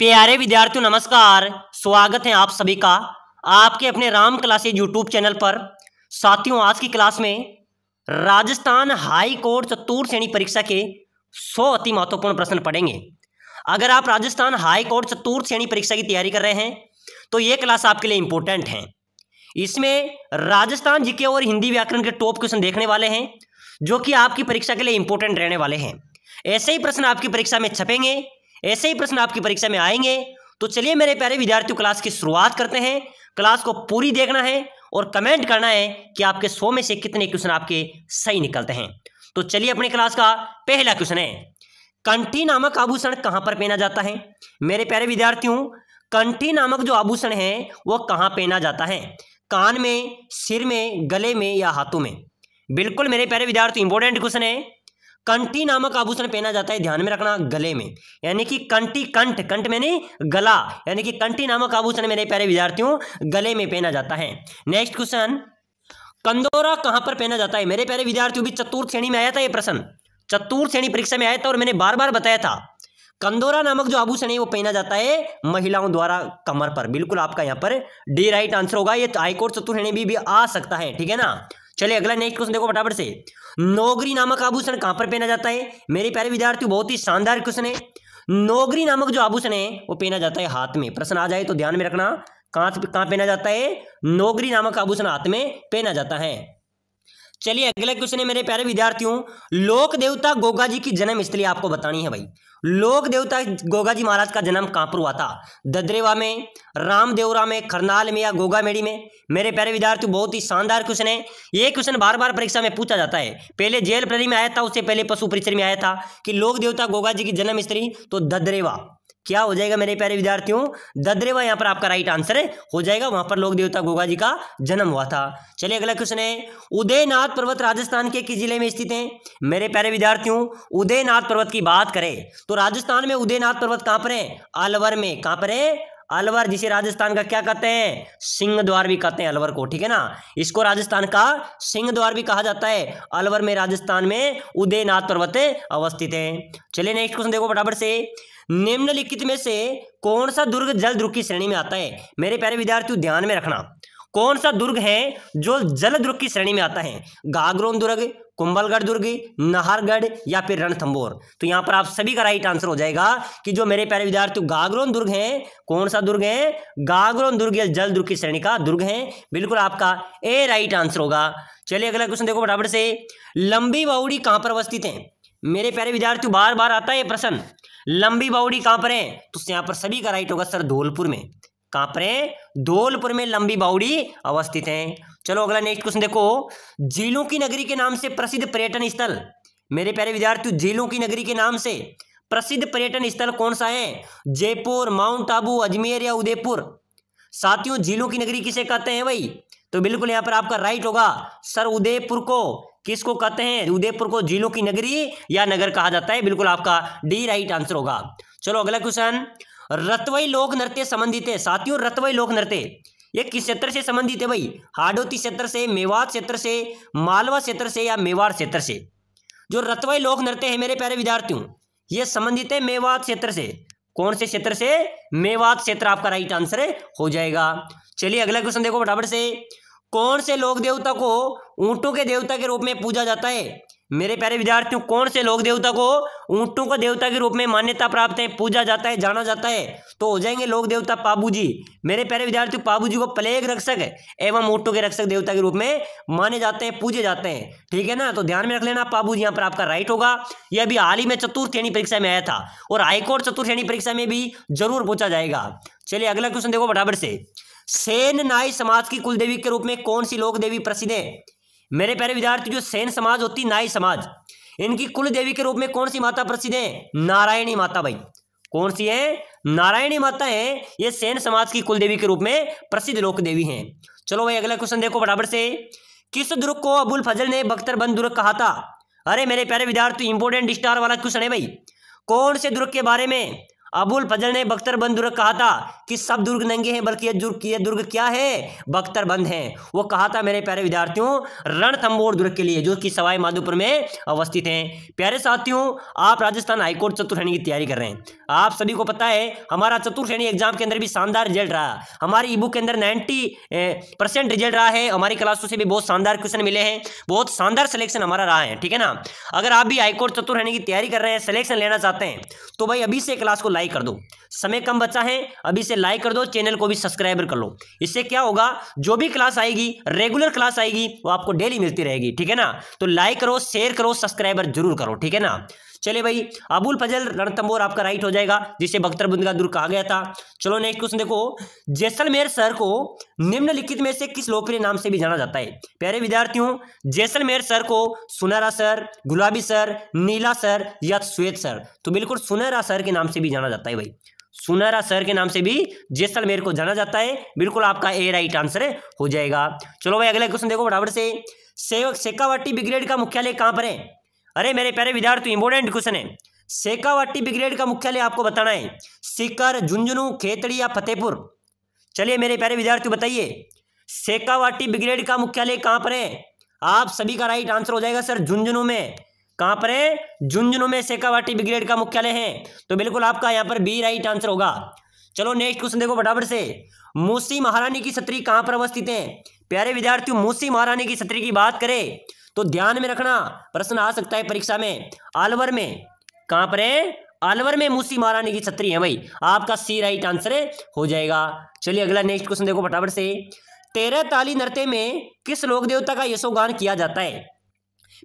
प्यारे विद्यार्थियों नमस्कार। स्वागत है आप सभी का आपके अपने राम क्लासेज यूट्यूब चैनल पर। साथियों, आज की क्लास में राजस्थान हाई कोर्ट चतुर्थ श्रेणी परीक्षा के 100 अति महत्वपूर्ण प्रश्न पढ़ेंगे। अगर आप राजस्थान हाई कोर्ट चतुर्थ श्रेणी परीक्षा की तैयारी कर रहे हैं तो ये क्लास आपके लिए इंपॉर्टेंट है। इसमें राजस्थान जीके और हिंदी व्याकरण के टॉप क्वेश्चन देखने वाले हैं जो कि आपकी परीक्षा के लिए इंपॉर्टेंट रहने वाले हैं। ऐसे ही प्रश्न आपकी परीक्षा में छपेंगे, ऐसे ही प्रश्न आपकी परीक्षा में आएंगे। तो चलिए मेरे प्यारे विद्यार्थियों, क्लास की शुरुआत करते हैं। क्लास को पूरी देखना है और कमेंट करना है कि आपके 100 में से कितने क्वेश्चन आपके सही निकलते हैं। तो चलिए अपनी क्लास का पहला क्वेश्चन है, कंठी नामक आभूषण कहां पर पहना जाता है? मेरे प्यारे विद्यार्थियों, कंठी नामक जो आभूषण है वो कहां पहना जाता है? कान में, सिर में, गले में या हाथों में? बिल्कुल मेरे प्यारे विद्यार्थी, इंपॉर्टेंट क्वेश्चन है। कंठी नामक आभूषण पहना जाता है, ध्यान में रखना, गले में, यानी कि कंठी, कंठ, कंठ मैंने गला, यानी कि कंठी नामक आभूषण मेरे प्यारे विद्यार्थियों गले में पहना जाता है। नेक्स्ट क्वेश्चन, कंदोरा कहां पर पहना जाता है? मेरे प्यारे विद्यार्थियों भी चतुर्थ श्रेणी में आया था ये प्रश्न, चतुर्थ श्रेणी परीक्षा में आया था और मैंने बार बार बताया था। कंदोरा नामक जो आभूषण है वो पहना जाता है महिलाओं द्वारा कमर पर। बिल्कुल आपका यहाँ पर डी राइट आंसर होगा। ये हाईकोर्ट चतुर्थ श्रेणी भी आ सकता है, ठीक है ना। चलिए अगला नेक्स्ट क्वेश्चन देखो फटाफट से, नौगरी नामक आभूषण कहां पर पहना जाता है? मेरे प्यारे विद्यार्थियों बहुत ही शानदार क्वेश्चन है। नौगरी नामक जो आभूषण है वो पहना जाता है हाथ में। प्रश्न आ जाए तो ध्यान में रखना, कहां पहना जाता है? नौगरी नामक आभूषण हाथ में पहना जाता है। चलिए अगला क्वेश्चन है मेरे प्यारे विद्यार्थियों, लोक देवता गोगा जी की जन्म स्थली आपको बतानी है भाई। लोक देवता गोगा जी महाराज का जन्म कहां पर हुआ था? ददरेवा में, रामदेवरा में, करनाल में या गोगामेड़ी में? मेरे प्यारे विद्यार्थियों बहुत ही शानदार क्वेश्चन है। ये क्वेश्चन बार बार परीक्षा में पूछा जाता है। पहले जेल प्रहरी में आया था, उससे पहले पशु परिचय में आया था कि लोक देवता गोगा जी की जन्म स्थली, तो ददरेवा क्या हो जाएगा मेरे प्यारे विद्यार्थियों? ददरेवा यहाँ पर आपका राइट आंसर हो जाएगा। वहां पर लोक देवता गोगा जी का जन्म हुआ था। चलिए अगला क्वेश्चन है, उदयनाथ पर्वत राजस्थान के किस जिले में स्थित है? मेरे प्यारे विद्यार्थियों, उदयनाथ पर्वत की बात करें तो राजस्थान में उदयनाथ पर्वत कहां पर है? अलवर में। कहां पर है? अलवर, जिसे राजस्थान का क्या कहते हैं? सिंह द्वार भी कहते हैं अलवर को, ठीक है ना। इसको राजस्थान का सिंह द्वार भी कहा जाता है। अलवर में, राजस्थान में उदयनाथ पर्वत अवस्थित है। चलिए नेक्स्ट क्वेश्चन देखो फटाफट से, निम्नलिखित में से कौन सा दुर्ग जल दुर्ग की श्रेणी में आता है? मेरे प्यारे विद्यार्थियों ध्यान में रखना, कौन सा दुर्ग है जो जल दुर्ग की श्रेणी में आता है? गागरोन दुर्ग, कुंभलगढ़ दुर्ग, नाहरगढ़ या फिर रणथंभौर? तो यहां पर आप सभी का राइट आंसर हो जाएगा कि जो मेरे प्यारे विद्यार्थियों गागरोन दुर्ग है, कौन सा दुर्ग है? गागरोन दुर्ग या जल दुर्ग की श्रेणी का दुर्ग है। बिल्कुल आपका ए राइट आंसर होगा। चलिए अगला क्वेश्चन देखो फटाफट से, लंबी बावड़ी कहां पर अवस्थित है? मेरे प्यारे विद्यार्थियों बार बार आता है ये प्रश्न, लंबी बावड़ी कहां पर है? तो यहाँ पर सभी का राइट होगा सर, धौलपुर में। कहां पर है? धौलपुर में लंबी बावड़ी अवस्थित है। चलो अगला नेक्स्ट क्वेश्चन देखो, झीलों की नगरी के नाम से प्रसिद्ध पर्यटन स्थल? मेरे प्यारे विद्यार्थियों झीलों की नगरी के नाम से प्रसिद्ध पर्यटन स्थल कौन सा है? जयपुर, माउंट आबू, अजमेर या उदयपुर? साथियों झीलों की नगरी किसे कहते हैं भाई? तो बिल्कुल यहाँ पर आपका राइट होगा सर, उदयपुर को किसको कहते हैं? उदयपुर को झीलों की नगरी या नगर कहा जाता है। बिल्कुल आपका डी राइट आंसर होगा। चलो अगला क्वेश्चन, रतवई लोक नृत्य संबंधित है। साथियों रतवई लोक नृत्य ये किस क्षेत्र से संबंधित है भाई? हाडोती क्षेत्र से, मेवात क्षेत्र से, मालवा क्षेत्र से या मेवाड़ क्षेत्र से? जो रतवई लोक नृत्य है मेरे प्यारे विद्यार्थियों ये संबंधित है मेवात क्षेत्र से। कौन से क्षेत्र से? मेवात क्षेत्र आपका राइट आंसर हो जाएगा। चलिए अगला क्वेश्चन देखो फटाफट से, कौन से लोक देवता को ऊंटों के देवता के रूप में पूजा जाता है? मेरे प्यारे विद्यार्थियों कौन से लोक देवता को ऊंटों का देवता के रूप में मान्यता प्राप्त है, पूजा जाता है, जाना जाता है? तो हो जाएंगे लोक देवता पाबू जी। मेरे प्यारे विद्यार्थियों पाबू जी को प्लेग रक्षक एवं ऊंटों के रक्षक देवता के रूप में माने जाते हैं, पूजे जाते हैं, ठीक है ना। तो ध्यान में रख लेना, पाबू जी यहाँ पर आपका राइट होगा। यह अभी हाल ही में चतुर्थ श्रेणी परीक्षा में आया था और हाईकोर्ट चतुर्थ श्रेणी परीक्षा में भी जरूर पूछा जाएगा। चलिए अगला क्वेश्चन देखो फटाफट से, सेन नाई समाज की कुलदेवी के रूप में कौन सी लोक देवी प्रसिद्ध है? मेरे प्यारे विद्यार्थी जो सेन समाज होती, नाई समाज, इनकी कुल देवी के रूप में कौन सी माता प्रसिद्ध है? नारायणी माता भाई। कौन सी है? नारायणी माता है। ये सेन समाज की कुल देवी के रूप में प्रसिद्ध लोक देवी हैं। चलो भाई अगला क्वेश्चन देखो फटाफट से, किस दुर्ग को अबुल फजल ने बख्तरबंद दुर्ग कहा था? अरे मेरे प्यारे विद्यार्थी इंपोर्टेंट स्टार वाला क्वेश्चन है भाई। कौन से दुर्ग के बारे में अबुल फजल ने बख्तरबंद दुर्ग कहा था कि सब दुर्ग नंगे हैं, बल्कि ये दुर्ग क्या है, बख्तरबंद है। वो कहा था मेरे प्यारे विद्यार्थियों रणथंबोर दुर्ग के लिए, जो कि सवाई माधोपुर में अवस्थित है। प्यारे साथियोयों, आप राजस्थान हाईकोर्ट चतुर्श्रेणी की तैयारी कर रहे हैं। आप सभी को पता है हमारा चतुर्श्रेणी एग्जाम के अंदर भी शानदार रिजल्ट रहा। हमारी ई बुक के अंदर 90% रिजल्ट रहा है। हमारी क्लासों से भी बहुत शानदार क्वेश्चन मिले हैं, बहुत शानदार सिलेक्शन हमारा रहा है, ठीक है ना। अगर आप भी हाईकोर्ट चतुर्श्रेणी की तैयारी कर रहे हैं, सिलेक्शन लेना चाहते हैं, तो भाई अभी से क्लास को लाइक कर दो। समय कम बचा है, अभी से लाइक कर दो, चैनल को भी सब्सक्राइबर कर लो। इससे क्या होगा, जो भी क्लास आएगी, रेगुलर क्लास आएगी, वो आपको डेली मिलती रहेगी, ठीक है ना। तो लाइक करो, शेयर करो, सब्सक्राइबर जरूर करो, ठीक है ना। चलिए भाई, अबुल फजल रणथंबोर आपका राइट हो जाएगा, जिसे बख्तरबंद का दुर्ग कहा गया था। चलो नेक्स्ट क्वेश्चन देखो, जैसलमेर शहर को निम्नलिखित में से किस लोकप्रिय नाम से भी जाना जाता है। प्यारे विद्यार्थियों, जैसलमेर शहर को सुनहरा शहर, गुलाबी शहर, नीला शहर या श्वेत शहर, तो बिल्कुल सुनहरा शहर के नाम से भी जाना जाता है भाई। सुनहरा शहर के नाम से भी जैसलमेर को जाना जाता है। बिल्कुल आपका ए राइट आंसर हो जाएगा। चलो भाई, अगला क्वेश्चन देखो फटाफट से। शेखावाटी ब्रिगेड का मुख्यालय कहां पर है। अरे मेरे प्यारे विद्यार्थी, इंपोर्टेंट क्वेश्चन है। शेखावाटी ब्रिगेड का मुख्यालय आपको बताना है, सीकर, झुंझुनू, खेतड़ी या फतेहपुर। चलिए मेरे प्यारे विद्यार्थी बताइए, शेखावाटी ब्रिगेड का मुख्यालय कहां पर है। आप सभी का राइट आंसर हो जाएगा सर झुंझुनू में। कहां पर है, झुंझुनू में शेखावाटी ब्रिगेड का मुख्यालय है। तो बिल्कुल आपका यहां पर बी राइट आंसर होगा। चलो नेक्स्ट क्वेश्चन देखो फटाफट से। मूसी महारानी की छतरी कहां पर अवस्थित है। प्यारे विद्यार्थियों, मूसी महारानी की छतरी की बात करें तो ध्यान में रखना, प्रश्न आ सकता है परीक्षा में। अलवर में, कहां पर है, अलवर में मूसी महारानी की छतरी है भाई। आपका सी राइट आंसर हो जाएगा। चलिए अगला नेक्स्ट क्वेश्चन देखो फटाफट से। 13 ताली नृत्य में किस लोक देवता का यशोगान किया जाता है।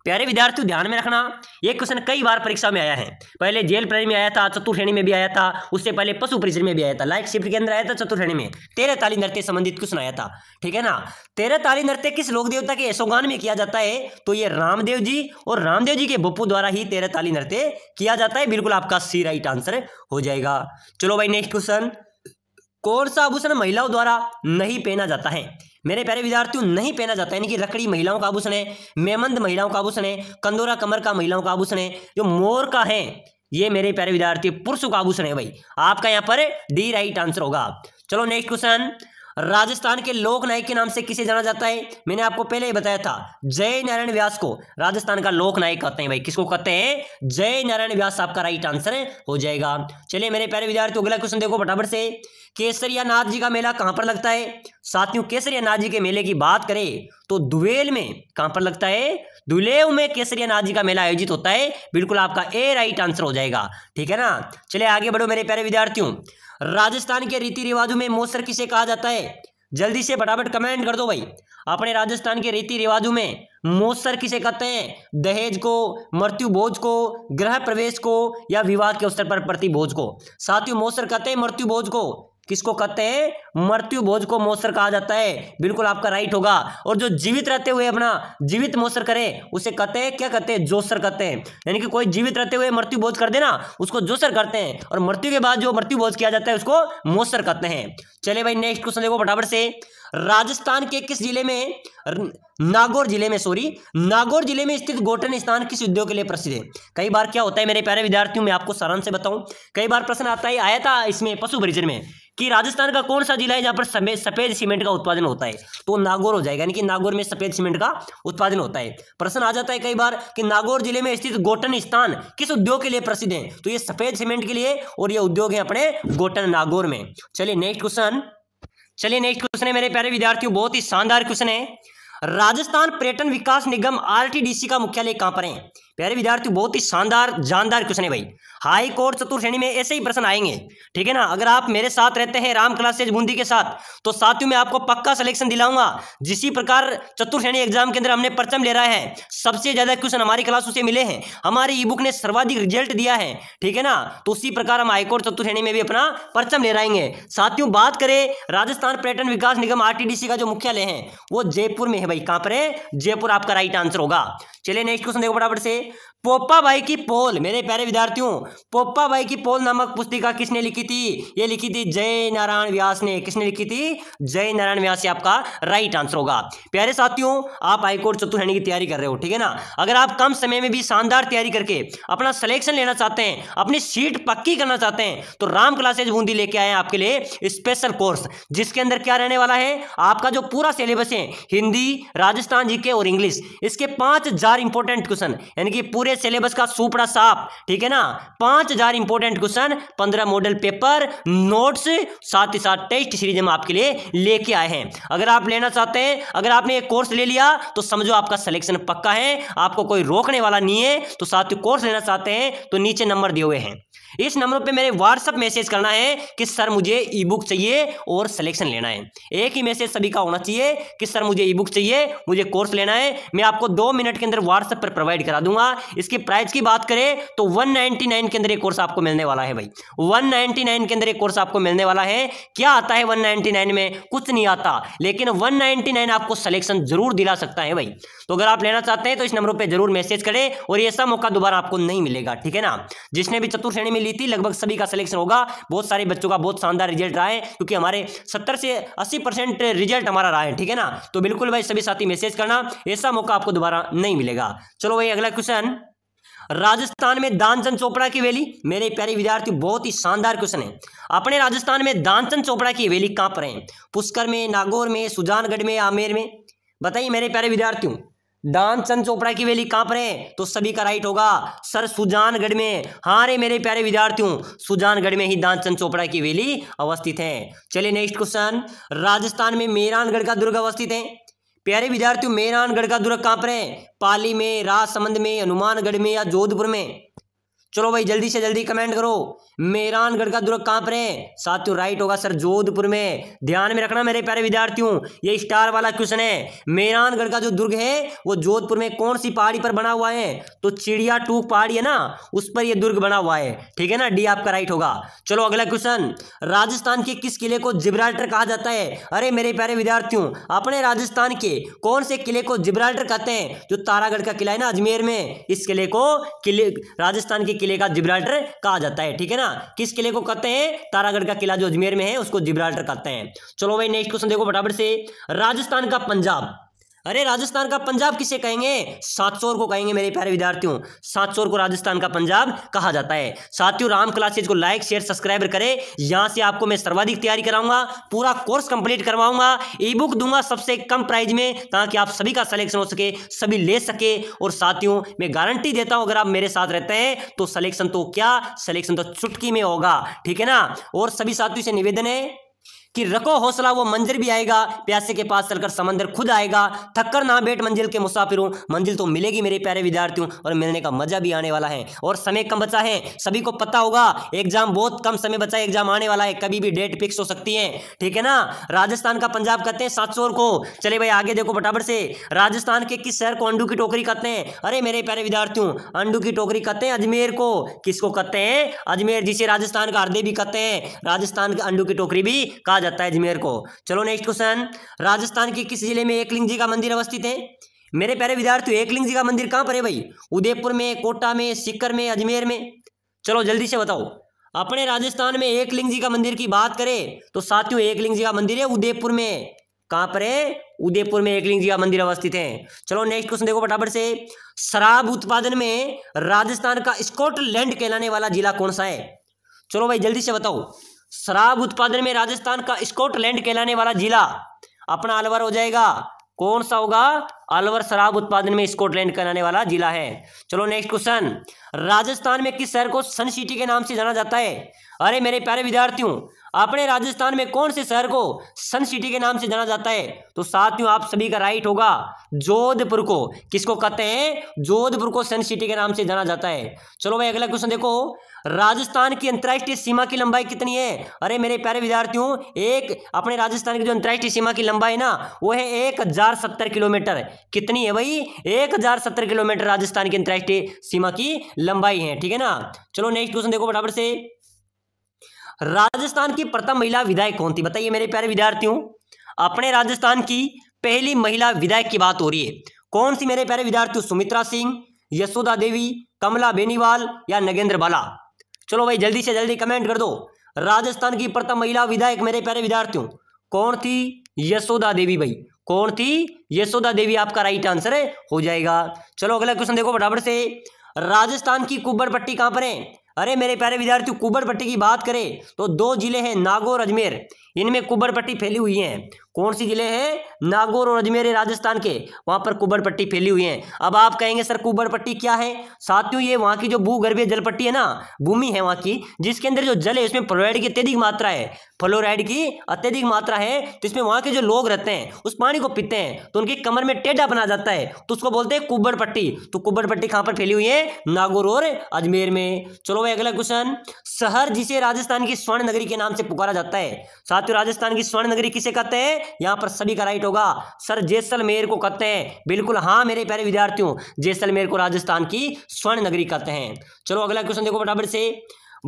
प्यारे विद्यार्थियों ध्यान में रखना, ये क्वेश्चन कई बार परीक्षा में आया है। पहले जेल प्राइमरी में आया था, चतुर्श्रेणी में भी आया था, उससे पहले पशु परिचय में भी आया था, लाइक शिफ्ट के अंदर आया था, चतुर्श्रेणी में 13 ताली नृत्य संबंधित क्वेश्चन आया था, ठीक है ना। 13 ताली नृत्य किस लोक देवता के यशोगान में किया जाता है। तो ये रामदेव जी, और रामदेव जी के बप्पू द्वारा ही 13 ताली नृत्य किया जाता है। बिल्कुल आपका सी राइट आंसर हो जाएगा। चलो भाई नेक्स्ट क्वेश्चन। कौन सा आभूषण महिलाओं द्वारा नहीं पहना जाता है। मेरे प्यारे विद्यार्थियों, नहीं पहना जाता है, यानी कि लकड़ी महिलाओं का आभूषण है, मेमंद महिलाओं का आभूषण है, कंदोरा कमर का महिलाओं का आभूषण है, जो मोर का है ये मेरे प्यारे विद्यार्थी पुरुषों का आभूषण है भाई। आपका यहाँ पर डी राइट आंसर होगा। चलो नेक्स्ट क्वेश्चन। राजस्थान के लोक नायक के नाम से किसे जाना जाता है। मैंने आपको पहले ही बताया था, जय नारायण व्यास को राजस्थान का लोक नायक कहते हैं भाई। किसको कहते हैं, जय नारायण व्यास। आपका राइट आंसर हो जाएगा। चलिए मेरे प्यारे विद्यार्थियों, अगला क्वेश्चन देखो फटाफट से। केसरिया नाथ जी का मेला कहां पर लगता है। साथियों, केसरिया नाथ जी के मेले की बात करें तो दुवेल में, कहां पर लगता है, दुलेव में केसरिया नाथ जी का मेला आयोजित होता है। बिल्कुल आपका ए राइट आंसर हो जाएगा, ठीक है ना। चलिए आगे बढ़ो मेरे प्यारे विद्यार्थियों। राजस्थान के रीति रिवाजों में मोसर किसे कहा जाता है। जल्दी से फटाफट कमेंट कर दो भाई। अपने राजस्थान के रीति रिवाजों में मोसर किसे कहते हैं। दहेज को, मृत्यु भोज को, गृह प्रवेश को या विवाह के अवसर पर प्रतिभोज को। साथियों, मोसर कहते हैं मृत्यु भोज को। किसको कहते हैं, मृत्यु भोज को मोसर कहा जाता है। बिल्कुल आपका राइट होगा। और जो जीवित रहते हुए अपना जीवित मोसर करे उसे कहते हैं, क्या कहते हैं, जोसर कहते हैं। यानी कि कोई जीवित रहते हुए मृत्यु भोज कर देना, उसको जोसर करते हैं, और मृत्यु के बाद जो मृत्यु भोज किया जाता है उसको मोसर कहते हैं। चले भाई नेक्स्ट क्वेश्चन देखो फटाफट से। राजस्थान के किस जिले में, नागौर जिले में स्थित गोटन स्थान किस उद्योग के लिए प्रसिद्ध है। कई बार क्या होता है मेरे प्यारे विद्यार्थियों, मैं आपको सारांश से बताऊं, कई बार प्रश्न आता है, आया था इसमें पशु परिचय में, कि राजस्थान का कौन सा जिला है जहां पर सफेद सीमेंट का उत्पादन होता है। तो नागौर हो जाएगा, यानी कि नागौर में सफेद सीमेंट का उत्पादन होता है। प्रश्न आ जाता है कई बार कि नागौर जिले में स्थित गोटन स्थान किस उद्योग के लिए प्रसिद्ध है। तो ये सफेद सीमेंट के लिए, और ये उद्योग है अपने गोटन नागौर में। चलिए नेक्स्ट क्वेश्चन है मेरे प्यारे विद्यार्थियों, बहुत ही शानदार क्वेश्चन है। राजस्थान पर्यटन विकास निगम आरटीडीसी का मुख्यालय कहां पर है। प्यारे विद्यार्थियों, बहुत ही शानदार जानदार क्वेश्चन है भाई। हाई कोर्ट चतुर्श्रेणी में ऐसे ही प्रश्न आएंगे, ठीक है ना। अगर आप मेरे साथ रहते हैं राम क्लासेज बूंदी के साथ, तो साथियों मैं आपको पक्का सिलेक्शन दिलाऊंगा। जिसी प्रकार चतुर्श्रेणी एग्जाम के अंदर हमने परचम ले रहा है, सबसे ज्यादा क्वेश्चन हमारी क्लासों से मिले हैं, हमारी ई बुक ने सर्वाधिक रिजल्ट दिया है, ठीक है ना। तो उसी प्रकार हम हाईकोर्ट चतुर्श्रेणी में भी अपना परचम ले रहेंगे। साथियों बात करें राजस्थान पर्यटन विकास निगम आरटीडीसी का जो मुख्यालय है वो जयपुर में है भाई। कहां पर है, जयपुर। आपका राइट आंसर होगा। चलिए नेक्स्ट क्वेश्चन देखो फटाफट से। पोपा भाई की पोल, मेरे प्यारे विद्यार्थियों, पोपा भाई की पोल नामक पुस्तिका किसने लिखी थी? ये लिखी थी जय नारायण व्यास ने। किसने लिखी थी? जय नारायण व्यास। से आपका राइट आंसर होगा। प्यारे साथियों, आप हाईकोर्ट चतुर्थ श्रेणी की तैयारी कर रहे हो, ठीक है ना। अगर आप कम समय में भी शानदार तैयारी करके अपना सिलेक्शन लेना चाहते हैं, अपनी सीट पक्की करना चाहते हैं, तो राम क्लासेज बूंदी लेके आए हैं आपके लिए स्पेशल कोर्स, जिसके अंदर क्या रहने वाला है, आपका जो पूरा सिलेबस है, हिंदी, राजस्थान जीके और इंग्लिश, इसके 5000 इंपॉर्टेंट क्वेश्चन, यानी कि पूरे सिलेबस का सुपड़ा साफ, ठीक है ना। 5000 important question, 15 model paper, notes, साथ ही साथ टेस्ट सीरीज हम आपके लिए लेके आए हैं। अगर आप लेना चाहते हैं, अगर आपने एक कोर्स ले लिया तो समझो आपका सिलेक्शन पक्का है, आपको कोई रोकने वाला नहीं है। तो साथियों, कोर्स लेना चाहते हैं तो नीचे नंबर दिए हुए हैं, इस नंबर पे मेरे व्हाट्सएप मैसेज करना है कि सर मुझे ई बुक चाहिए और सिलेक्शन लेना है। एक ही मैसेज सभी का होना चाहिए कि सर मुझे ई बुक चाहिए, मुझे कोर्स लेना है। मैं आपको 2 मिनट के अंदर व्हाट्सएप पर प्रोवाइड करा दूंगा। इसकी प्राइस की बात करें तो 199 के अंदर एक कोर्स आपको मिलने वाला है भाई। 199 के अंदर एक कोर्स आपको मिलने वाला है। क्या आता है 199 में? कुछ नहीं आता, लेकिन 199 आपको सिलेक्शन जरूर दिला सकता है भाई। तो अगर आप लेना चाहते हैं तो इस नंबर पर जरूर मैसेज करें, और ये ऐसा मौका दोबारा आपको नहीं मिलेगा, ठीक है ना। जिसने भी चतुर्थ श्रेणी में ली थी लगभग सभी का सिलेक्शन होगा। बहुत सारे बच्चों का बहुत शानदार रिजल्ट रहा है, क्योंकि हमारे 70 से 80% रिजल्ट हमारा रहा है, ठीक है ना। तो बिल्कुल भाई सभी साथी मैसेज करना, ऐसा मौका आपको दोबारा नहीं मिलेगा। चलो भाई अगला क्वेश्चन, राजस्थान में दानचंद चोपड़ा की हवेली, मेरे प्यारे विद्यार्थी बहुत ही शानदार क्वेश्चन है। अपने राजस्थान में दानचंद चोपड़ा की हवेली कहां पर है? पुष्कर में, नागौर में, सुजानगढ़ में, आमेर में? बताइए मेरे प्यारे विद्यार्थियों, दानचंद चोपड़ा की हवेली कहां पर है? तो सभी का राइट होगा सर सुजानगढ़ में। हाँ रे मेरे प्यारे विद्यार्थियों, सुजानगढ़ में ही दानचंद चोपड़ा की हवेली अवस्थित है। चलिए नेक्स्ट क्वेश्चन, राजस्थान में मेहरानगढ़ का दुर्ग अवस्थित है। प्यारे विद्यार्थियों, मेहरानगढ़ का दुर्ग कहां पर है? पाली में, राजसमंद में, हनुमानगढ़ में या जोधपुर में? चलो भाई जल्दी से जल्दी कमेंट करो, मेहरानगढ़ का दुर्ग कहां पर है? साथियों राइट होगा सर जोधपुर में। ध्यान में रखना मेरे प्यारे विद्यार्थियों, ये स्टार वाला क्वेश्चन है। मेहरानगढ़ का जो दुर्ग है वो जोधपुर में कौन सी पहाड़ी पर बना हुआ है? तो चिड़िया टूक पहाड़ी है ना, उस पर यह दुर्ग बना हुआ है, ठीक है ना। डी आपका राइट होगा। चलो अगला क्वेश्चन, राजस्थान के किस किले को जिब्राल्टर कहा जाता है? अरे मेरे प्यारे विद्यार्थियों, अपने राजस्थान के कौन से किले को जिब्राल्टर कहते हैं? जो तारागढ़ का किला है ना अजमेर में, इस किले को राजस्थान के किले का जिब्राल्टर कहा जाता है, ठीक है ना। किस किले को कहते हैं? तारागढ़ का किला जो अजमेर में है उसको जिब्राल्टर कहते हैं। चलो भाई नेक्स्ट क्वेश्चन देखो फटाफट से, राजस्थान का पंजाब, अरे राजस्थान का पंजाब किसे कहेंगे? सातसौर को कहेंगे मेरे प्यारे विद्यार्थियों। सातसौर को राजस्थान का पंजाब कहा जाता है। साथियों राम क्लासेज को लाइक शेयर सब्सक्राइब करें, यहां से आपको मैं सर्वाधिक तैयारी कराऊंगा, पूरा कोर्स कंप्लीट करवाऊंगा, ई बुक दूंगा सबसे कम प्राइस में, ताकि आप सभी का सिलेक्शन हो सके, सभी ले सके। और साथियों मैं गारंटी देता हूं, अगर आप मेरे साथ रहते हैं तो सिलेक्शन तो क्या, सिलेक्शन तो चुटकी में होगा, ठीक है ना। और सभी साथियों से निवेदन है कि रखो हौसला, वो मंजिल भी आएगा, प्यासे के पास चलकर समंदर खुद आएगा। थककर ना बैठ मंजिल के मुसाफिरों, मंजिल तो मिलेगी मेरे प्यारे विद्यार्थियों, और मिलने का मजा भी आने वाला है। और समय कम बचा है, सभी को पता होगा, एग्जाम बहुत कम समय बचा है, एग्जाम आने वाला है, कभी भी डेट फिक्स हो सकती है, ठीक है ना। राजस्थान का पंजाब कहते हैं सातसौर को। चले भाई आगे देखो फटाफट से, राजस्थान के किस शहर को अंडू की टोकरी कहते हैं? अरे मेरे प्यारे विद्यार्थियों, अंडू की टोकरी कहते हैं अजमेर को। किसको कहते हैं? अजमेर, जिसे राजस्थान का हृदय भी कहते हैं, राजस्थान के अंडू की टोकरी भी कहा जाता है अजमेर को। चलो नेक्स्ट क्वेश्चन, राजस्थान के किस जिले में एकलिंग जी का मंदिर अवस्थित है? मेरे प्यारे विद्यार्थियों, एकलिंग जी का मंदिर कहां पर है भाई? उदयपुर में, कोटा में, सीकर में, अजमेर में? चलो जल्दी से बताओ। अपने राजस्थान में एकलिंग जी का मंदिर की बात करें तो साथियों एकलिंग जी का मंदिर है उदयपुर में। कहां पर है? उदयपुर में एकलिंग जी का मंदिर अवस्थित है। चलो नेक्स्ट क्वेश्चन देखो फटाफट से, शराब उत्पादन में राजस्थान का स्कॉटलैंड कहलाने वाला जिला कौन सा है? चलो भाई जल्दी से बताओ। शराब उत्पादन में राजस्थान का स्कॉटलैंड कहलाने वाला जिला अपना अलवर हो जाएगा। कौन सा होगा? अलवर शराब उत्पादन में स्कॉटलैंड कहलाने वाला जिला है। चलो नेक्स्ट क्वेश्चन, राजस्थान में किस शहर को सन सिटी के नाम से जाना जाता है? अरे मेरे प्यारे विद्यार्थियों, अपने राजस्थान में कौन से शहर को सन सिटी के नाम से जाना जाता है? तो साथियों आप सभी का राइट होगा जोधपुर को। किसको कहते हैं? जोधपुर को सन सिटी के नाम से जाना जाता है। चलो भाई अगला क्वेश्चन देखो, राजस्थान की अंतर्राष्ट्रीय सीमा की लंबाई कितनी है? अरे मेरे प्यारे विद्यार्थियों, एक अपने राजस्थान की जो अंतर्राष्ट्रीय सीमा की लंबाई ना, वो है 1070 किलोमीटर। कितनी है भाई? 1070 किलोमीटर राजस्थान की अंतर्राष्ट्रीय सीमा की लंबाई है, ठीक है ना। चलो नेक्स्ट क्वेश्चन देखो फटाफट से, राजस्थान की प्रथम महिला विधायक कौन थी? बताइए मेरे प्यारे विद्यार्थियों, अपने राजस्थान की पहली महिला विधायक की बात हो रही है, कौन सी मेरे प्यारे विद्यार्थियों? सुमित्रा सिंह यशोदा देवी, कमला बेनीवाल या नगेंद्र बाला? चलो भाई जल्दी से जल्दी कमेंट कर दो। राजस्थान की प्रथम महिला विधायक मेरे प्यारे विद्यार्थियों कौन थी? यशोदा देवी भाई। कौन थी? यशोदा देवी आपका राइट आंसर हो जाएगा। चलो अगला क्वेश्चन देखो फटाफट से। राजस्थान की कुब्बड़ पट्टी कहां पर है? अरे मेरे प्यारे विद्यार्थियों कुब्बड़ पट्टी की बात करें तो दो जिले हैं नागौर अजमेर, इनमें कुब्बड़ पट्टी फैली हुई है। कौन सी जिले हैं? नागौर और अजमेर राजस्थान के, वहां पर कुब्बड़ पट्टी फैली हुई है। अब आप कहेंगे सर कुब्बड़ पट्टी क्या है? साथियों ये वहां की जो भूगर्भीय जल पट्टी है ना, भूमि है वहां की, जिसके अंदर जो जल है उसमें फ्लोराइड की अत्यधिक मात्रा है, फ्लोराइड की अत्यधिक मात्रा है, तो इसमें वहां के जो लोग रहते हैं उस पानी को पीते हैं तो उनकी कमर में टेढ़ा बना जाता है, तो उसको बोलते हैं कुब्बड़ पट्टी। तो कुब्बड़ पट्टी कहां पर फैली हुई है? नागौर और अजमेर में। चलो भाई अगला क्वेश्चन। शहर जिसे राजस्थान की स्वर्ण नगरी के नाम से पुकारा जाता है, साथियों राजस्थान की स्वर्ण नगरी किसे कहते हैं? यहां पर सभी का राइट होगा, सर जैसलमेर को कहते हैं। बिल्कुल हाँ मेरे प्यारे विद्यार्थियों, जैसलमेर को राजस्थान की स्वर्ण नगरी कहते हैं। चलो अगला क्वेश्चन देखो फटाफट से।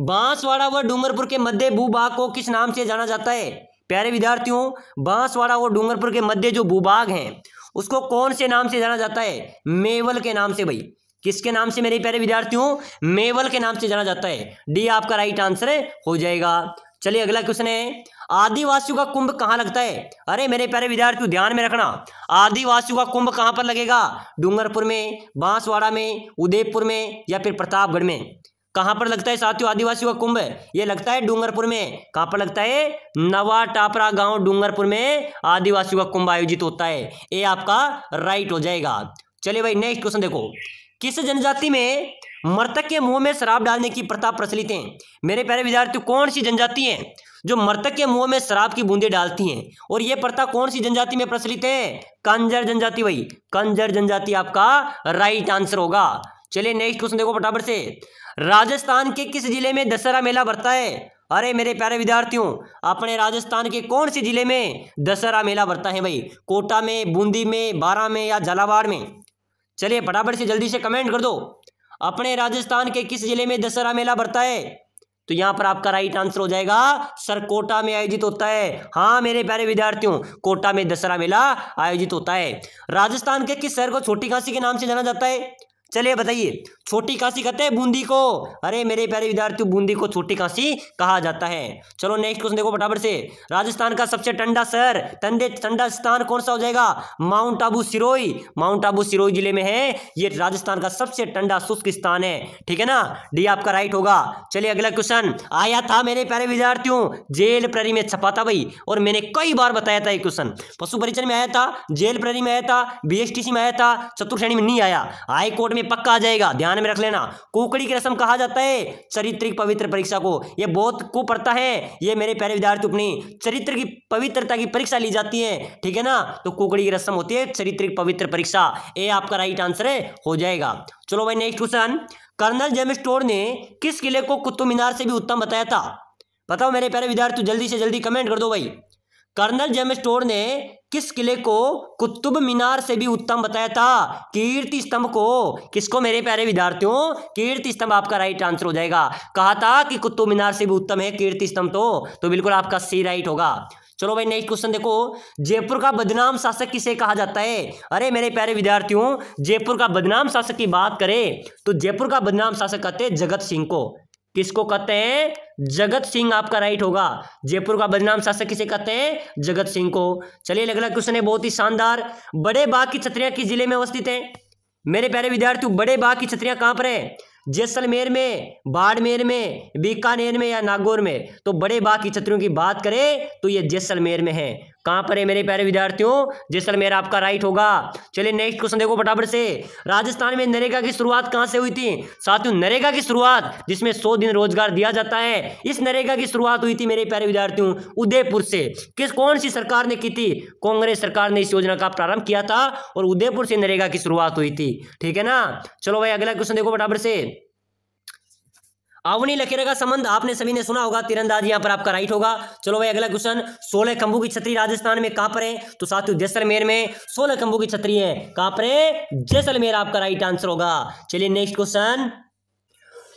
बांसवाड़ा व डूंगरपुर के मध्य भूभाग को किस नाम से जाना जाता है? प्यारे विद्यार्थियों बांसवाड़ा और डूंगरपुर के मध्य जो भूभाग है उसको कौन से नाम से जाना जाता है? मेवल के नाम से भाई। किसके नाम से मेरे प्यारे विद्यार्थियों? मेवल के नाम से जाना जाता है। डी आपका राइट आंसर हो जाएगा। चलिए अगला क्वेश्चन है। आदिवासियों का कुंभ कहां लगता है? अरे मेरे प्यारे विद्यार्थियों ध्यान में रखना, आदिवासियों का कुंभ कहां पर लगेगा? डूंगरपुर में, बांसवाड़ा में, उदयपुर में या फिर प्रतापगढ़ में? कहां पर लगता है साथियों आदिवासियों का कुंभ? ये लगता है डूंगरपुर में। कहां पर लगता है? नवा टापरा गांव डूंगरपुर में आदिवासियों का कुंभ आयोजित होता है। ये आपका राइट हो जाएगा। चलिए भाई नेक्स्ट क्वेश्चन देखो। किस जनजाति में मृतक के मुंह में शराब डालने की प्रथा प्रचलित है? मेरे प्यारे विद्यार्थियों कौन सी जनजाति है जो मृतक के मुंह में शराब की बूंदें डालती हैं, और यह प्रथा कौन सी जनजाति में प्रचलित है? कंजर जनजाति भाई। कंजर जनजाति आपका राइट आंसर होगा। चलिए नेक्स्ट क्वेश्चन देखो फटाफट से। राजस्थान के किस जिले में दशहरा मेला भरता है? अरे मेरे प्यारे विद्यार्थियों अपने राजस्थान के कौन से जिले में दशहरा मेला भरता है भाई? कोटा में, बूंदी में, बारां में या झालावाड़ में? चलिए फटाफट से जल्दी से कमेंट कर दो। अपने राजस्थान के किस जिले में दशहरा मेला भरता है? तो यहां पर आपका राइट आंसर हो जाएगा सर कोटा में आयोजित होता है। हाँ मेरे प्यारे विद्यार्थियों कोटा में दशहरा मेला आयोजित होता है। राजस्थान के किस शहर को छोटी काशी के नाम से जाना जाता है? चलिए बताइए। छोटी काशी कहते हैं बूंदी को। अरे मेरे प्यारे विद्यार्थियों बूंदी को छोटी काशी कहा जाता है। चलो नेक्स्ट क्वेश्चन देखो फटाफट से। राजस्थान का सबसे ठंडा शहर, ठंडा स्थान कौन सा हो जाएगा? माउंट आबू सिरोही। माउंट आबू सिरोही जिले में है, ये राजस्थान का सबसे ठंडा शुष्क स्थान है। ठीक है ना, डी आपका राइट होगा। चलिए अगला क्वेश्चन आया था मेरे प्यारे विद्यार्थियों जेल प्रहरी में छपा था भाई, और मैंने कई बार बताया था ये क्वेश्चन। पशु परिचय में आया था, जेल प्रहरी में आया था, बीएसटीसी में आया था, चतुर्थ श्रेणी में नहीं आया, हाई कोर्ट में पक्का आ जाएगा, ध्यान में रख लेना। कुकड़ी की रस्म कहा जाता है चारित्रिक पवित्र परीक्षा को। यह बहुत कुप्रथा है, ये मेरे प्यारे विद्यार्थी अपनी चरित्र की पवित्रता की परीक्षा ली जाती है। ठीक है ना, तो कुकड़ी की रस्म होती है चारित्रिक पवित्र परीक्षा। ये आपका राइट आंसर हो जाएगा। चलो भाई next question. Colonel James Tod ने किस किले को कुतुब मीनार से भी उत्तम बताया था? बताओ मेरे प्यारे विद्यार्थी जल्दी से जल्दी कमेंट कर दो भाई। कर्नल जेम्स टोड ने किस किले को कुतुब मीनार से भी उत्तम बताया था? कीर्ति स्तंभ को। किसको मेरे प्यारे विद्यार्थियों? कीर्ति स्तंभ आपका राइट आंसर हो जाएगा। कहा था कि कुतुब मीनार से भी उत्तम है कीर्ति स्तंभ, तो बिल्कुल आपका सी राइट होगा। चलो भाई नेक्स्ट क्वेश्चन देखो। जयपुर का बदनाम शासक किसे कहा जाता है? अरे मेरे प्यारे विद्यार्थियों जयपुर का बदनाम शासक की बात करें तो जयपुर का बदनाम शासक कहते हैं जगत सिंह को। किसको कहते हैं? जगत सिंह आपका राइट होगा। जयपुर का बदनाम शासक किसे कहते हैं? जगत सिंह को। चलिए अगला क्वेश्चन है बहुत ही शानदार। बड़े बाग की छतरियां किस जिले में अवस्थित है? मेरे प्यारे विद्यार्थियों बड़े बाग की छतरियां कहां पर है? जैसलमेर में, बाड़मेर में, बीकानेर में या नागौर में? तो बड़े बाग की छतरियों की बात करें तो ये जैसलमेर में है। कहां पर है मेरे प्यारे विद्यार्थियों? जैसलमेर आपका राइट होगा। चलिए नेक्स्ट क्वेश्चन देखो फटाफट से। राजस्थान में नरेगा की शुरुआत कहां से हुई थी? साथियों नरेगा की शुरुआत जिसमें 100 दिन रोजगार दिया जाता है, इस नरेगा की शुरुआत हुई थी मेरे प्यारे विद्यार्थियों उदयपुर से। कौन सी सरकार ने की थी? कांग्रेस सरकार ने इस योजना का प्रारंभ किया था और उदयपुर से नरेगा की शुरुआत हुई थी। ठीक है ना। चलो भाई अगला क्वेश्चन देखो फटाफट से। अवनी लकीर का संबंध आपने सभी ने सुना होगा, तीरंदाजी यहां पर आपका राइट होगा। चलो भाई अगला क्वेश्चन। 16 खंभों की छतरी राजस्थान में कहां पर है? तो साथियों जैसलमेर में 16 खंभों की छतरी है। कहां पर है? जैसलमेर आपका राइट आंसर होगा। चलिए नेक्स्ट क्वेश्चन।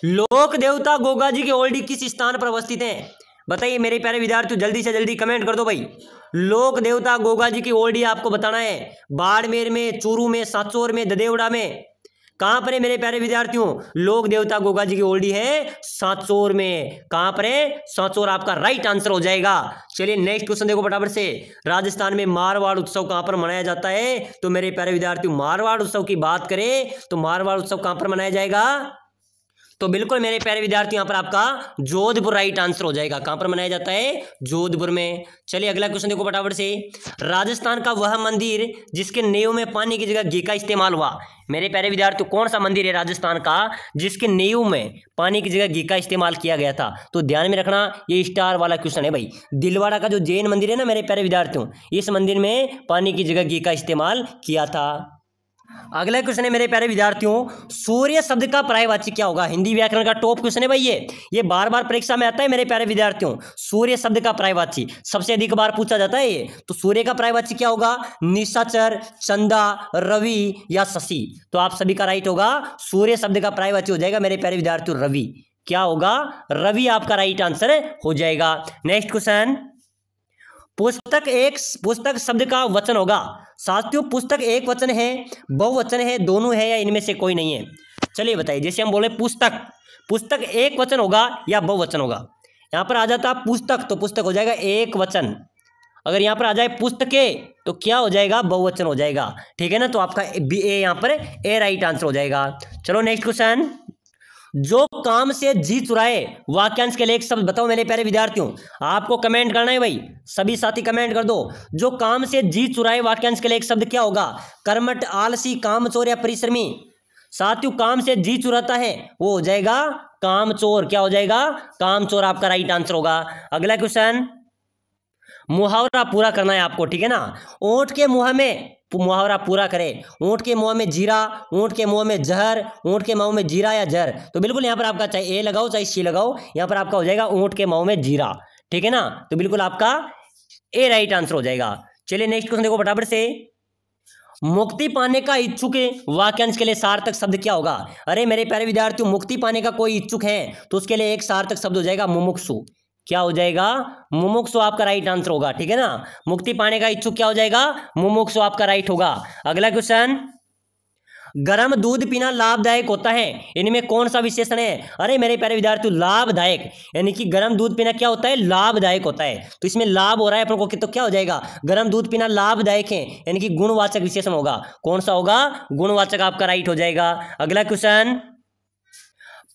लोक देवता गोगा जी की ओल्डी किस स्थान पर अवस्थित है? बताइए मेरे प्यारे विद्यार्थियों जल्दी से जल्दी कमेंट कर दो भाई। लोक देवता गोगा जी की ओल्डी आपको बताना है। बाड़मेर में, चूरू में, सांचौर में, ददेवड़ा में? कहां पर है मेरे प्यारे विद्यार्थियों? लोक देवता गोगा जी की ओल्डी है सांचौर में। कहां पर है? सांचौर आपका राइट आंसर हो जाएगा। चलिए नेक्स्ट क्वेश्चन देखो फटाफट से। राजस्थान में मारवाड़ उत्सव कहां पर मनाया जाता है? तो मेरे प्यारे विद्यार्थियों मारवाड़ उत्सव की बात करें तो मारवाड़ उत्सव कहां पर मनाया जाएगा? तो बिल्कुल मेरे प्यारे विद्यार्थी यहां पर आपका जोधपुर राइट आंसर हो जाएगा। कहां पर मनाया जाता है? जोधपुर में। चलिए अगला क्वेश्चन देखो फटाफट से। राजस्थान का वह मंदिर जिसके नींव में पानी की जगह घी का इस्तेमाल हुआ। मेरे प्यारे विद्यार्थियों कौन सा मंदिर है राजस्थान का जिसके नींव में पानी की जगह घी का इस्तेमाल किया गया था? तो ध्यान में रखना ये स्टार वाला क्वेश्चन है भाई। दिलवाड़ा का जो जैन मंदिर है ना मेरे प्यारे विद्यार्थियों, इस मंदिर में पानी की जगह घी का इस्तेमाल किया था। अगला क्वेश्चन है मेरे प्यारे विद्यार्थियों, सूर्य शब्द का पर्यायवाची क्या होगा? हिंदी व्याकरण का टॉप क्वेश्चन है भाई ये बार बार परीक्षा में आता है मेरे प्यारे विद्यार्थियों। सूर्य शब्द का पर्यायवाची सबसे अधिक बार पूछा जाता है ये। तो सूर्य का पर्यायवाची क्या होगा? निशाचर, चंदा, रवि या शशि? तो आप सभी का राइट होगा। सूर्य शब्द का पर्यायवाची हो जाएगा मेरे प्यारे विद्यार्थियों रवि। क्या होगा? रवि आपका राइट आंसर हो जाएगा। नेक्स्ट क्वेश्चन, पुस्तक शब्द का वचन होगा। साथियों पुस्तक एक वचन है, बहुवचन है, दोनों है या इनमें से कोई नहीं है? चलिए बताइए। जैसे हम बोले पुस्तक एक वचन होगा या बहुवचन होगा? यहां पर आ जाता पुस्तक तो पुस्तक हो जाएगा एक वचन। अगर यहां पर आ जाए पुस्तके तो क्या हो जाएगा? बहुवचन हो जाएगा। ठीक है ना? तो आपका ए यहां पर ए राइट आंसर हो जाएगा। चलो नेक्स्ट क्वेश्चन, जो काम से जी चुराए वाक्यांश के लिए एक शब्द बताओ मेरे प्यारे विद्यार्थियों। आपको कमेंट करना है भाई, सभी साथी कमेंट कर दो। जो काम से जी चुराए वाक्यांश के लिए एक शब्द क्या होगा? कर्मठ, आलसी, कामचोर या परिश्रमी? साथियों काम से जी चुराता है वो हो जाएगा कामचोर। क्या हो जाएगा? कामचोर आपका राइट आंसर होगा। अगला क्वेश्चन, मुहावरा पूरा करना है आपको। ठीक है ना? ऊंट के मुंह में मुहावरा पूरा करें। ऊंट के मुंह में जीरा, ऊंट के मुंह में जहर, ऊंट के मुंह में जीरा या जहर? तो बिल्कुल यहां पर आपका चाहे ए लगाओ चाहे सी लगाओ, यहां पर आपका हो जाएगा ऊंट के मुंह में जीरा। ठीक है ना? तो बिल्कुल आपका ए राइट आंसर हो जाएगा। चलिए नेक्स्ट क्वेश्चन देखो फटाफट से। मुक्ति पाने का इच्छुक वाक्यांश के लिए सार्थक शब्द क्या होगा? अरे मेरे प्यारे विद्यार्थियों मुक्ति पाने का कोई इच्छुक है तो उसके लिए एक सार्थक शब्द हो जाएगा मुमुक्षु। क्या हो जाएगा? मुमुक्षु आपका राइट आंसर होगा। ठीक है ना? मुक्ति पाने का इच्छुक क्या हो जाएगा? मुमुक्षु आपका राइट होगा। अगला क्वेश्चन, गर्म दूध पीना लाभदायक होता है, इनमें कौन सा विशेषण है? अरे मेरे प्यारे विद्यार्थियों लाभदायक यानी कि गर्म दूध पीना क्या होता है? लाभदायक होता है। तो इसमें लाभ हो रहा है अपन को, तो क्या हो जाएगा? गर्म दूध पीना लाभदायक है यानी कि गुणवाचक विशेषण होगा। कौन सा होगा? गुणवाचक आपका राइट हो जाएगा। अगला क्वेश्चन,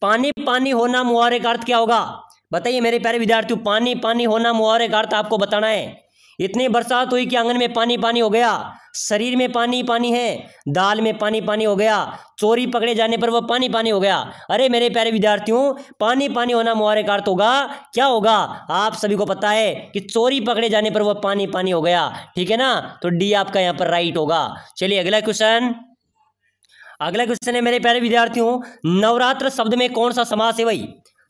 पानी पानी होना मुहावरे का अर्थ क्या होगा? बताइए मेरे प्यारे विद्यार्थियों, पानी पानी होना मुहावरे का अर्थ आपको बताना है। इतनी बरसात हुई कि आंगन में पानी पानी हो गया, शरीर में पानी पानी है, दाल में पानी पानी हो गया, चोरी पकड़े जाने पर वह पानी पानी हो गया। अरे मेरे प्यारे विद्यार्थियों पानी पानी होना मुहावरे का अर्थ होगा क्या होगा? आप सभी को पता है कि चोरी पकड़े जाने पर वह पानी पानी हो गया। ठीक है ना? तो डी आपका यहां पर राइट होगा। चलिए अगला क्वेश्चन है मेरे प्यारे विद्यार्थियों, नवरात्र शब्द में कौन सा समास है भाई?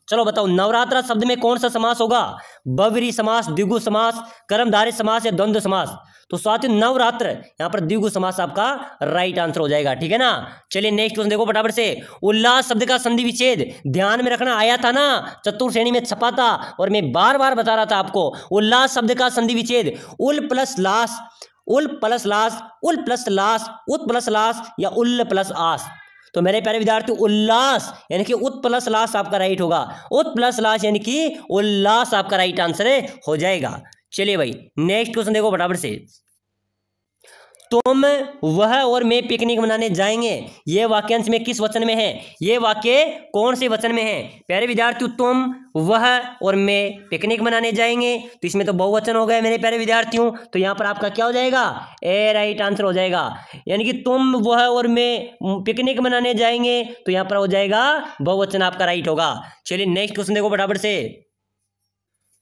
चलो बताओ नवरात्र शब्द में कौन सा समास होगा? बहुव्रीहि समास, द्विगु समास, कर्मधारय समास या द्वंद्व समास? तो साथियों नवरात्र यहां पर द्विगु समास आपका राइट आंसर हो जाएगा। ठीक है ना? चलिए नेक्स्ट क्वेश्चन देखो फटाफट से। उल्लास शब्द का संधि विच्छेद ध्यान में रखना, आया था ना चतुर्थ श्रेणी में छपा था और मैं बार बार बता रहा था आपको। उल्लास शब्द का संधि विच्छेद उल प्लस लास, उल प्लस लास, उल प्लस लास, उत प्लस लास या उल प्लस आस? तो मेरे प्यारे विद्यार्थी उल्लास यानी कि उत प्लस लास आपका राइट होगा। उत प्लस लास यानी कि उल्लास आपका राइट आंसर हो जाएगा। चलिए भाई नेक्स्ट क्वेश्चन देखो फटाफट से। तुम, वह और मैं पिकनिक मनाने जाएंगे, ये वाक्यांश में किस वचन में है? ये वाक्य कौन से वचन में है? प्यारे विद्यार्थियों तुम, वह और मैं पिकनिक मनाने जाएंगे, तो इसमें तो बहुवचन हो गए मेरे प्यारे विद्यार्थियों। तो यहां पर आपका क्या हो जाएगा? ए राइट आंसर हो जाएगा। यानी कि तुम, वह और मैं पिकनिक मनाने जाएंगे, तो यहां पर हो जाएगा बहुवचन आपका राइट होगा। चलिए नेक्स्ट क्वेश्चन देखो फटाफट से।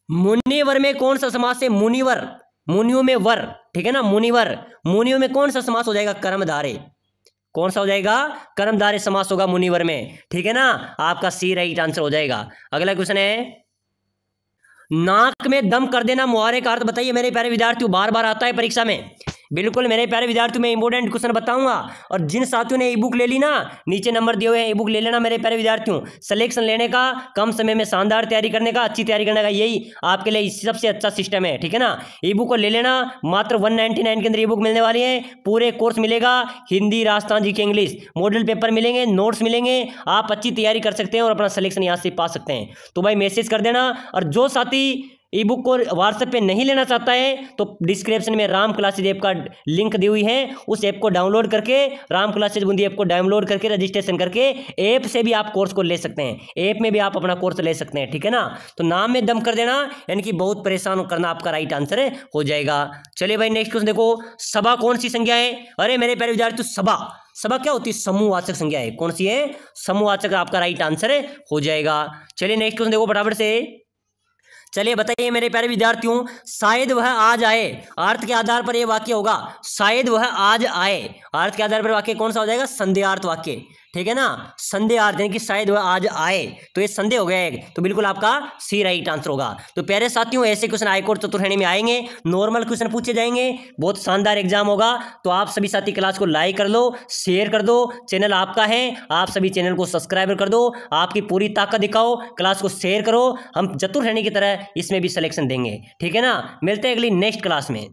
मुनिवर में कौन सा समास है? मुनिवर, मुनियों में वर। ठीक है ना? मुनिवर, मुनियों में कौन सा समास हो जाएगा? कर्मधारय। कौन सा हो जाएगा? कर्मधारय समास होगा मुनिवर में। ठीक है ना? आपका सी राइट आंसर हो जाएगा। अगला क्वेश्चन है, नाक में दम कर देना मुहावरे का अर्थ बताइए मेरे प्यारे विद्यार्थियों, बार बार आता है परीक्षा में। बिल्कुल मेरे प्यारे विद्यार्थियों, मैं इंपॉर्टेंट क्वेश्चन बताऊंगा। और जिन साथियों ने ई बुक ले ली ना, नीचे नंबर दिए हुए हैं, ई बुक ले लेना मेरे प्यारे विद्यार्थियों। सिलेक्शन लेने का, कम समय में शानदार तैयारी करने का, अच्छी तैयारी करने का, यही आपके लिए सबसे अच्छा सिस्टम है, ठीक है ना। ई बुक को ले लेना, मात्र 199 के अंदर ई बुक मिलने वाली है। पूरे कोर्स मिलेगा, हिंदी, राजस्थान जी के इंग्लिश, मॉडल पेपर मिलेंगे, नोट्स मिलेंगे, आप अच्छी तैयारी कर सकते हैं और अपना सिलेक्शन यहाँ से पा सकते हैं। तो भाई मैसेज कर देना। और जो साथी ई बुक को व्हाट्सएप पे नहीं लेना चाहता है तो डिस्क्रिप्शन में राम क्लासेज ऐप का लिंक दी हुई है, उस ऐप को डाउनलोड करके, राम क्लासेज बूंदी ऐप को डाउनलोड करके रजिस्ट्रेशन करके ऐप से भी आप कोर्स को ले सकते हैं। ऐप में भी आप अपना कोर्स ले सकते हैं, ठीक है ना। तो नाम में दम कर देना, यानी कि बहुत परेशान करना आपका राइट आंसर हो जाएगा। चलिए भाई नेक्स्ट क्वेश्चन देखो, सभा कौन सी संज्ञा है? अरे मेरे प्यारे विद्यार्थी, सभा, सभा क्या होती है? समूहवाचक संज्ञा है। कौन सी है? समूहवाचक, आपका राइट आंसर हो जाएगा। चलिए नेक्स्ट क्वेश्चन देखो फटाफट से। चलिए बताइए मेरे प्यारे विद्यार्थियों, शायद वह आज आए, अर्थ के आधार पर यह वाक्य होगा, शायद वह आज आए। अर्थ के आधार पर वाक्य कौन सा हो जाएगा? संदेहार्थ वाक्य, ठीक है ना। संदेहार्थ यानी कि शायद वह आज आए, तो ये संदेह हो गया है, तो बिल्कुल आपका सी राइट आंसर होगा। तो प्यारे साथियों, ऐसे क्वेश्चन हाईकोर्ट चतुर्श्रेणी में आएंगे, नॉर्मल क्वेश्चन पूछे जाएंगे, बहुत शानदार एग्जाम होगा। तो आप सभी साथी क्लास को लाइक कर लो, शेयर कर दो, चैनल आपका है, आप सभी चैनल को सब्सक्राइब कर दो, आपकी पूरी ताकत दिखाओ, क्लास को शेयर करो, हम चतुर्श्रेणी की तरह इसमें भी सिलेक्शन देंगे, ठीक है ना। मिलते हैं अगली नेक्स्ट क्लास में।